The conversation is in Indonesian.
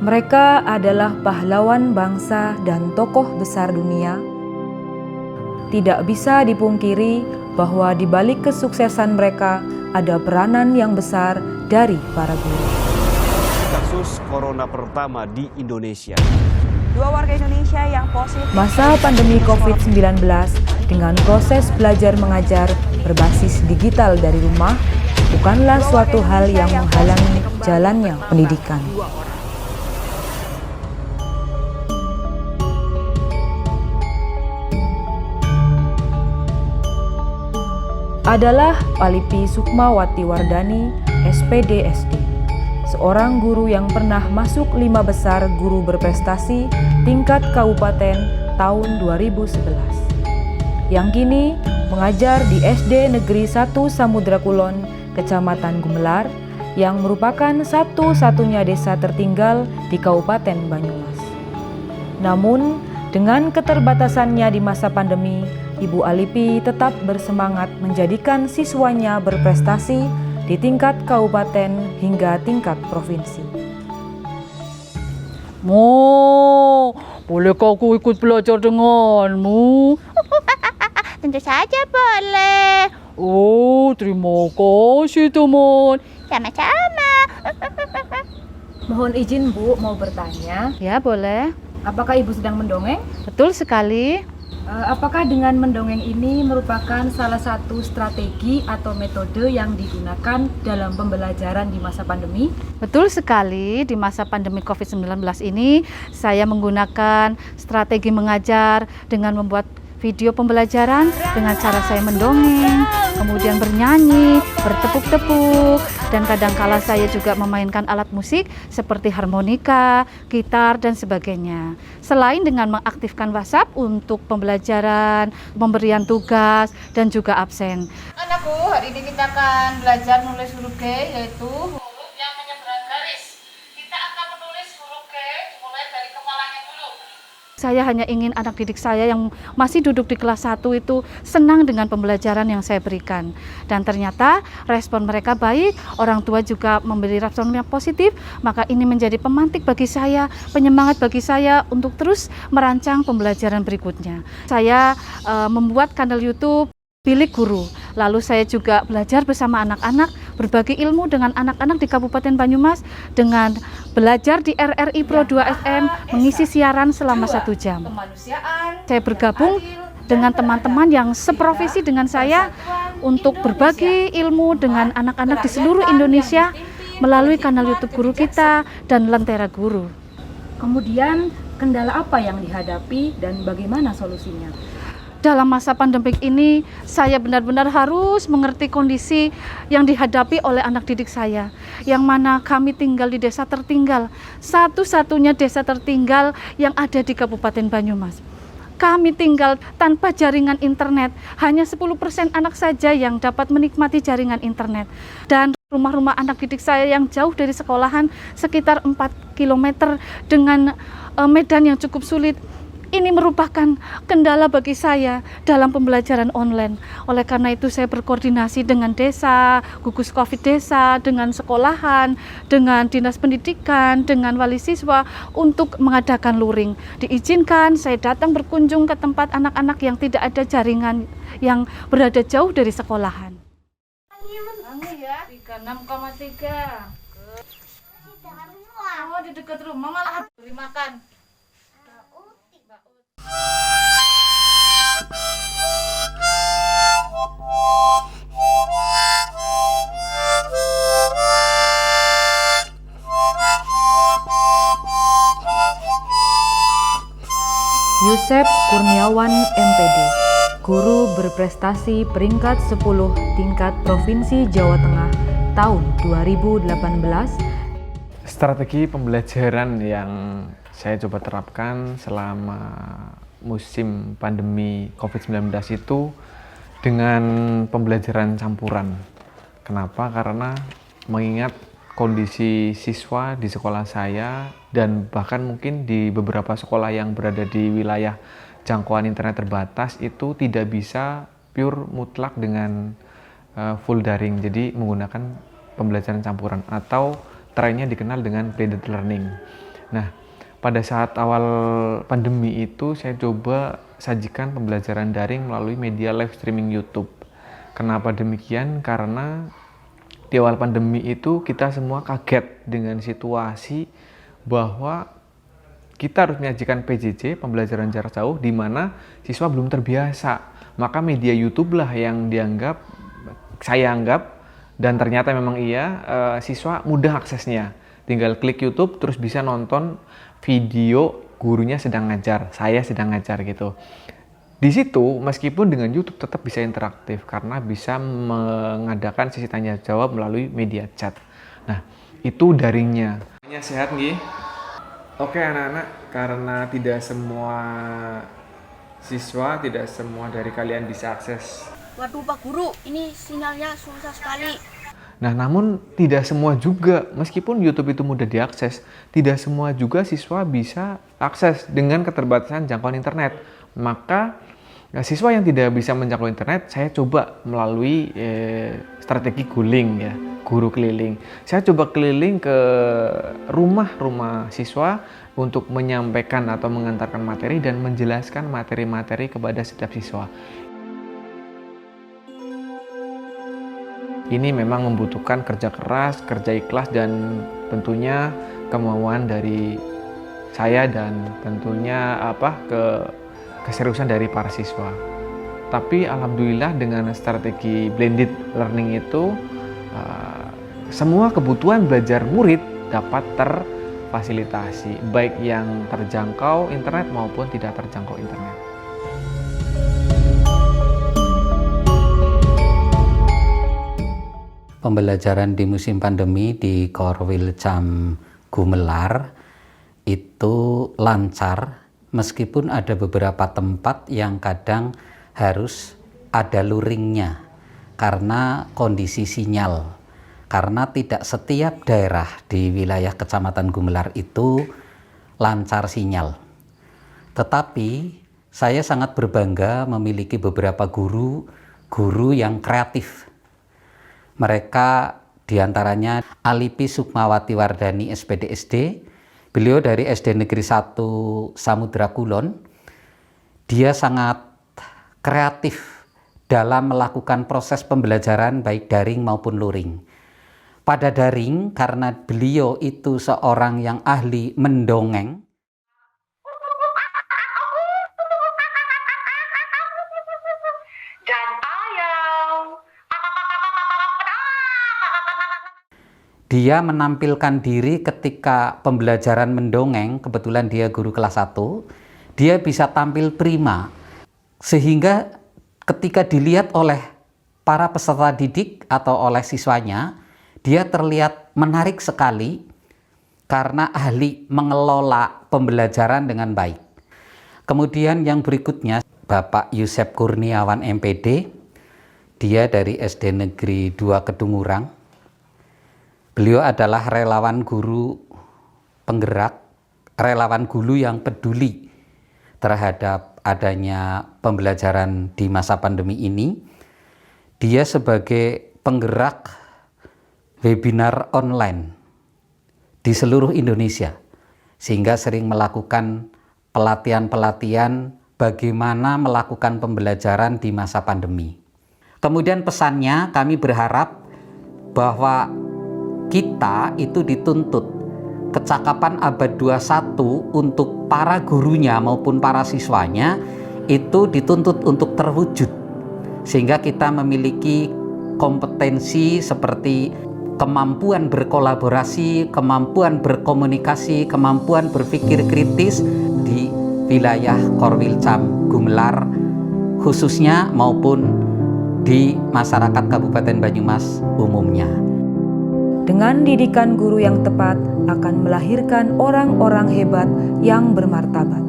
Mereka adalah pahlawan bangsa dan tokoh besar dunia. Tidak bisa dipungkiri bahwa di balik kesuksesan mereka ada peranan yang besar dari para guru. Kasus corona pertama di Indonesia. 2 warga Indonesia yang positif. Masa pandemi COVID-19 dengan proses belajar mengajar berbasis digital dari rumah bukanlah suatu hal yang menghalangi jalannya pendidikan. Adalah Alipi Sukmawati Wardani, SPD SD, seorang guru yang pernah masuk 5 besar guru berprestasi tingkat kabupaten tahun 2011. Yang kini mengajar di SD Negeri 1 Samudra Kulon, Kecamatan Gumelar, yang merupakan satu-satunya desa tertinggal di Kabupaten Banyumas. Namun, dengan keterbatasannya di masa pandemi, Ibu Alipi tetap bersemangat menjadikan siswanya berprestasi di tingkat kabupaten hingga tingkat provinsi. Mo, bolehkah aku ikut belajar denganmu? Tentu saja boleh. Oh, terima kasih teman. Sama-sama. Mohon izin Bu, mau bertanya, Ya, boleh. apakah Ibu sedang mendongeng? Betul sekali. Apakah dengan mendongeng ini merupakan salah satu strategi atau metode yang digunakan dalam pembelajaran di masa pandemi? Betul sekali, di masa pandemi COVID-19 ini saya menggunakan strategi mengajar dengan membuat video pembelajaran dengan cara saya mendongeng, kemudian bernyanyi, bertepuk-tepuk, dan kadangkala saya juga memainkan alat musik seperti harmonika, gitar, dan sebagainya. Selain dengan mengaktifkan WhatsApp untuk pembelajaran, pemberian tugas, dan juga absen. Anakku, hari ini kita akan belajar nulis huruf G, yaitu huruf yang menyeberang garis. Kita akan menulis huruf G dimulai dari kepalanya dulu. Saya hanya ingin anak didik saya yang masih duduk di kelas 1 itu senang dengan pembelajaran yang saya berikan. Dan ternyata respon mereka baik, orang tua juga memberi respon yang positif, maka ini menjadi pemantik bagi saya, penyemangat bagi saya untuk terus merancang pembelajaran berikutnya. Saya membuat kanal YouTube Bilik Guru. Lalu saya juga belajar bersama anak-anak, berbagi ilmu dengan anak-anak di Kabupaten Banyumas dengan belajar di RRI Pro 2 FM, mengisi siaran selama 1 jam. Saya bergabung dengan teman-teman yang seprofesi dengan saya untuk berbagi ilmu dengan anak-anak di seluruh Indonesia melalui kanal YouTube Guru Kita dan Lentera Guru. Kemudian, kendala apa yang dihadapi dan bagaimana solusinya? Dalam masa pandemik ini, saya benar-benar harus mengerti kondisi yang dihadapi oleh anak didik saya. Yang mana kami tinggal di desa tertinggal, satu-satunya desa tertinggal yang ada di Kabupaten Banyumas. Kami tinggal tanpa jaringan internet, hanya 10% anak saja yang dapat menikmati jaringan internet. Dan rumah-rumah anak didik saya yang jauh dari sekolahan, sekitar 4 km dengan medan yang cukup sulit. Ini merupakan kendala bagi saya dalam pembelajaran online. Oleh karena itu saya berkoordinasi dengan desa, gugus COVID desa, dengan sekolahan, dengan dinas pendidikan, dengan wali siswa untuk mengadakan luring. Diizinkan saya datang berkunjung ke tempat anak-anak yang tidak ada jaringan, yang berada jauh dari sekolahan. Anggi ya, 36,3. Oh, di dekat rumah malah beri makan. Yusep Kurniawan MPD, guru berprestasi peringkat 10 tingkat Provinsi Jawa Tengah tahun 2018. Strategi pembelajaran yang saya coba terapkan selama musim pandemi COVID-19 itu dengan pembelajaran campuran. Kenapa? Karena mengingat kondisi siswa di sekolah saya dan bahkan mungkin di beberapa sekolah yang berada di wilayah jangkauan internet terbatas itu tidak bisa pure mutlak dengan full daring, jadi menggunakan pembelajaran campuran atau trennya dikenal dengan blended learning. Nah, pada saat awal pandemi itu saya coba sajikan pembelajaran daring melalui media live streaming YouTube. Kenapa demikian? Karena di awal pandemi itu kita semua kaget dengan situasi bahwa kita harus menyajikan PJJ, pembelajaran jarak jauh, di mana siswa belum terbiasa. Maka media YouTube lah yang saya anggap, dan ternyata memang iya, siswa mudah aksesnya. Tinggal klik YouTube terus bisa nonton video gurunya sedang ngajar, saya sedang ngajar gitu. Di situ meskipun dengan YouTube tetap bisa interaktif karena bisa mengadakan sesi tanya jawab melalui media chat. Nah, itu daringnya. Sehat nggih? Oke anak-anak, karena tidak semua siswa, tidak semua dari kalian bisa akses. Waduh Pak Guru, ini sinyalnya susah sekali. Nah, namun tidak semua juga, meskipun YouTube itu mudah diakses, tidak semua juga siswa bisa akses dengan keterbatasan jangkauan internet. Maka siswa yang tidak bisa menjangkau internet, saya coba melalui strategi guling ya, guru keliling. Saya coba keliling ke rumah-rumah siswa untuk menyampaikan atau mengantarkan materi dan menjelaskan materi-materi kepada setiap siswa. Ini memang membutuhkan kerja keras, kerja ikhlas, dan tentunya kemauan dari saya dan tentunya keseriusan dari para siswa. Tapi alhamdulillah dengan strategi blended learning itu semua kebutuhan belajar murid dapat terfasilitasi, baik yang terjangkau internet maupun tidak terjangkau internet. Pembelajaran di musim pandemi di Korwilcam Gumelar itu lancar, meskipun ada beberapa tempat yang kadang harus ada luringnya karena kondisi sinyal. Karena tidak setiap daerah di wilayah Kecamatan Gumelar itu lancar sinyal. Tetapi saya sangat berbangga memiliki beberapa guru yang kreatif. Mereka diantaranya Alipi Sukmawati Wardani SPD. Beliau dari SD Negeri 1 Samudra Kulon. Dia sangat kreatif dalam melakukan proses pembelajaran baik daring maupun luring. Pada daring, karena beliau itu seorang yang ahli mendongeng, dia menampilkan diri ketika pembelajaran mendongeng, kebetulan dia guru kelas 1, dia bisa tampil prima. Sehingga ketika dilihat oleh para peserta didik atau oleh siswanya, dia terlihat menarik sekali karena ahli mengelola pembelajaran dengan baik. Kemudian yang berikutnya, Bapak Yusep Kurniawan MPD, dia dari SD Negeri 2 Kedungurang. Beliau adalah relawan guru penggerak, relawan guru yang peduli terhadap adanya pembelajaran di masa pandemi ini. Dia sebagai penggerak webinar online di seluruh Indonesia, sehingga sering melakukan pelatihan-pelatihan bagaimana melakukan pembelajaran di masa pandemi. Kemudian pesannya, kami berharap bahwa kita itu dituntut kecakapan abad 21 untuk para gurunya maupun para siswanya itu dituntut untuk terwujud, sehingga kita memiliki kompetensi seperti kemampuan berkolaborasi, kemampuan berkomunikasi, kemampuan berpikir kritis di wilayah Korwilcam Gumelar khususnya maupun di masyarakat Kabupaten Banyumas umumnya. Dengan didikan guru yang tepat akan melahirkan orang-orang hebat yang bermartabat.